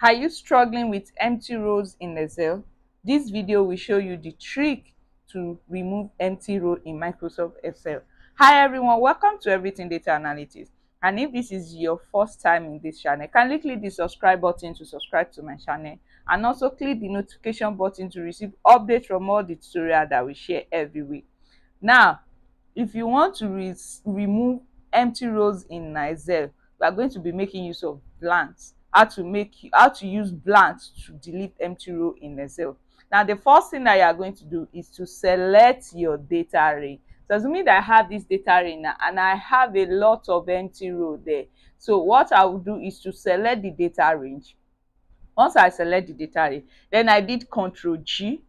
Are you struggling with empty rows in Excel? This video will show you the trick to remove empty row in Microsoft Excel. Hi everyone, welcome to Everything Data Analytics. And if this is your first time in this channel, kindly click the subscribe button to subscribe to my channel, and also click the notification button to receive updates from all the tutorials that we share every week. Now, if you want to remove empty rows in Excel, we are going to be making use of blanks. How to use blanks to delete empty row in Excel. Now, the first thing that you are going to do is to select your data range. So assuming that I have this data range now and I have a lot of empty row there. So what I will do is to select the data range. Once I select the data range, then I did Control G.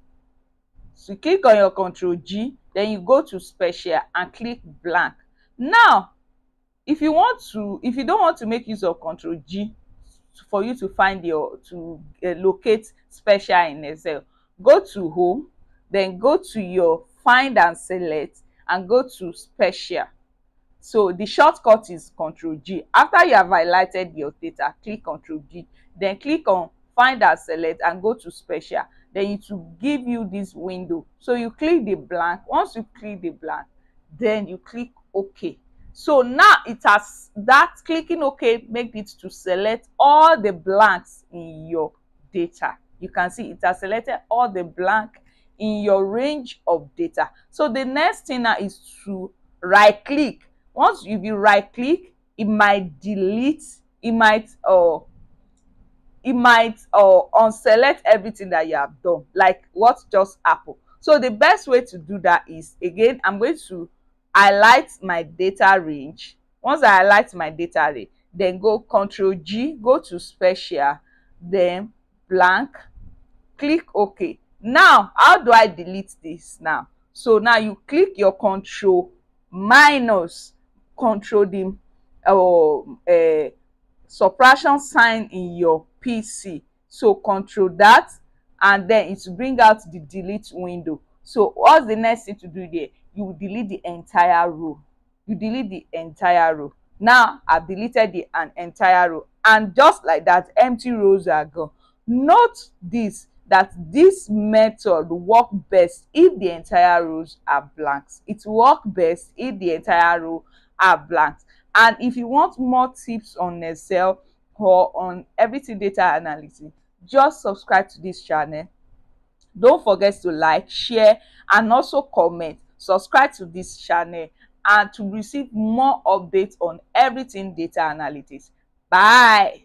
So click on your Control G, then you go to Special and click blank. Now, if you don't want to make use of Control G for you to find locate special in Excel, go to Home, then go to your Find and Select and go to Special. So the shortcut is Control G. After you have highlighted your data, click Control G, then click on Find and Select and go to Special. Then it will give you this window. So you click the blank. Once you click the blank, then you click OK. So now it has that clicking OK make it to select all the blanks in your data. You can see it has selected all the blank in your range of data. So the next thing now is to right click. Once you right click, it might delete, it might unselect everything that you have done, like what just happened. So the best way to do that is, again, I'm going to highlight my data range. Once I highlight my data range, then go Control G, go to Special, then blank, click OK. Now, how do I delete this now? So now you click your Control minus, control the subtraction sign in your PC. So control that, and then it will bring out the delete window. So what's the next thing to do there? You will delete the entire row. You delete the entire row. Now I've deleted the entire row, and just like that, empty rows are gone. Note this, that this method work best if the entire rows are blanks. It work best if the entire row are blanks. And if you want more tips on Excel or on Everything Data Analysis, just subscribe to this channel. Don't forget to like, share, and also comment. Subscribe to this channel and to receive more updates on Everything Data Analytics. Bye.